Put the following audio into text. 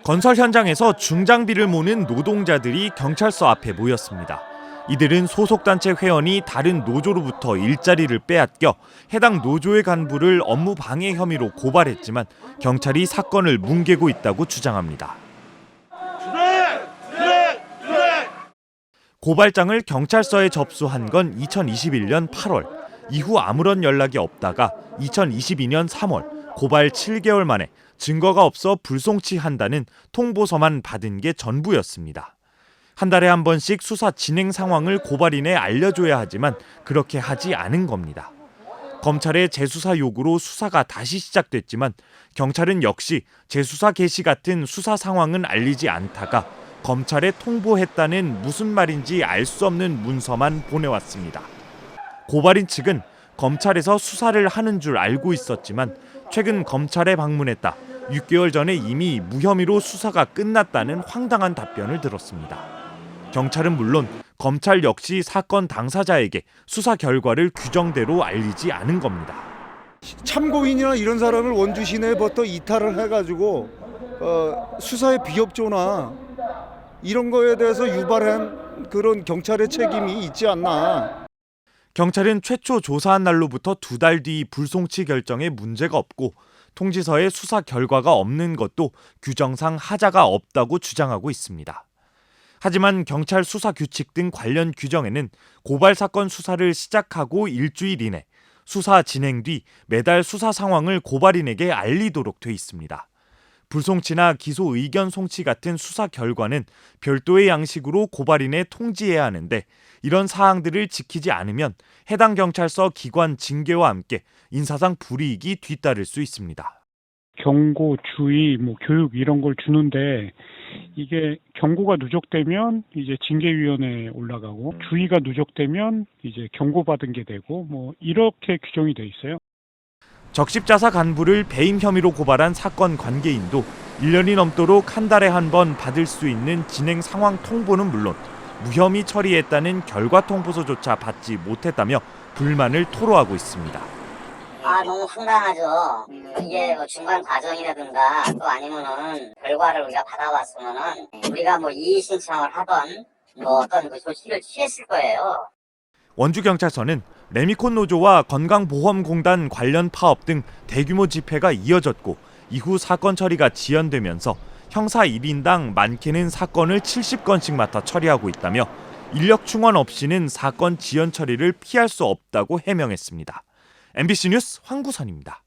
건설 현장에서 중장비를 모는 노동자들이 경찰서 앞에 모였습니다. 이들은 소속단체 회원이 다른 노조로부터 일자리를 빼앗겨 해당 노조의 간부를 업무 방해 혐의로 고발했지만 경찰이 사건을 뭉개고 있다고 주장합니다. 고발장을 경찰서에 접수한 건 2021년 8월. 이후 아무런 연락이 없다가 2022년 3월 고발 7개월 만에 증거가 없어 불송치한다는 통보서만 받은 게 전부였습니다. 한 달에 한 번씩 수사 진행 상황을 고발인에 알려줘야 하지만 그렇게 하지 않은 겁니다. 검찰의 재수사 요구로 수사가 다시 시작됐지만 경찰은 역시 재수사 개시 같은 수사 상황은 알리지 않다가 검찰에 통보했다는 무슨 말인지 알 수 없는 문서만 보내왔습니다. 고발인 측은 검찰에서 수사를 하는 줄 알고 있었지만 최근 검찰에 방문했다. 6개월 전에 이미 무혐의로 수사가 끝났다는 황당한 답변을 들었습니다. 경찰은 물론 검찰 역시 사건 당사자에게 수사 결과를 규정대로 알리지 않은 겁니다. 참고인이나 이런 사람을 원주 시내부터 이탈을 해가지고 수사에 비협조나 이런 거에 대해서 유발한 그런 경찰의 책임이 있지 않나. 경찰은 최초 조사한 날로부터 2달 뒤 불송치 결정에 문제가 없고 통지서에 수사 결과가 없는 것도 규정상 하자가 없다고 주장하고 있습니다. 하지만 경찰 수사 규칙 등 관련 규정에는 고발 사건 수사를 시작하고 일주일 이내 수사 진행 뒤 매달 수사 상황을 고발인에게 알리도록 돼 있습니다. 불송치나 기소 의견 송치 같은 수사 결과는 별도의 양식으로 고발인에 통지해야 하는데 이런 사항들을 지키지 않으면 해당 경찰서 기관 징계와 함께 인사상 불이익이 뒤따를 수 있습니다. 경고, 주의, 교육 이런 걸 주는데 이게 경고가 누적되면 이제 징계위원회에 올라가고 주의가 누적되면 이제 경고받은 게 되고 이렇게 규정이 돼 있어요. 적십자사 간부를 배임 혐의로 고발한 사건 관계인도 1년이 넘도록 한 달에 한 번 받을 수 있는 진행 상황 통보는 물론 무혐의 처리했다는 결과 통보서조차 받지 못했다며 불만을 토로하고 있습니다. 너무 황당하죠. 이게 중간 과정이라든가 또 아니면은 결과를 우리가 받아왔으면은 우리가 이의 신청을 하던 어떤 그 조치를 취했을 거예요. 원주경찰서는 레미콘 노조와 건강보험공단 관련 파업 등 대규모 집회가 이어졌고 이후 사건 처리가 지연되면서 형사 1인당 많게는 사건을 70건씩 맡아 처리하고 있다며 인력 충원 없이는 사건 지연 처리를 피할 수 없다고 해명했습니다. MBC 뉴스 황구선입니다.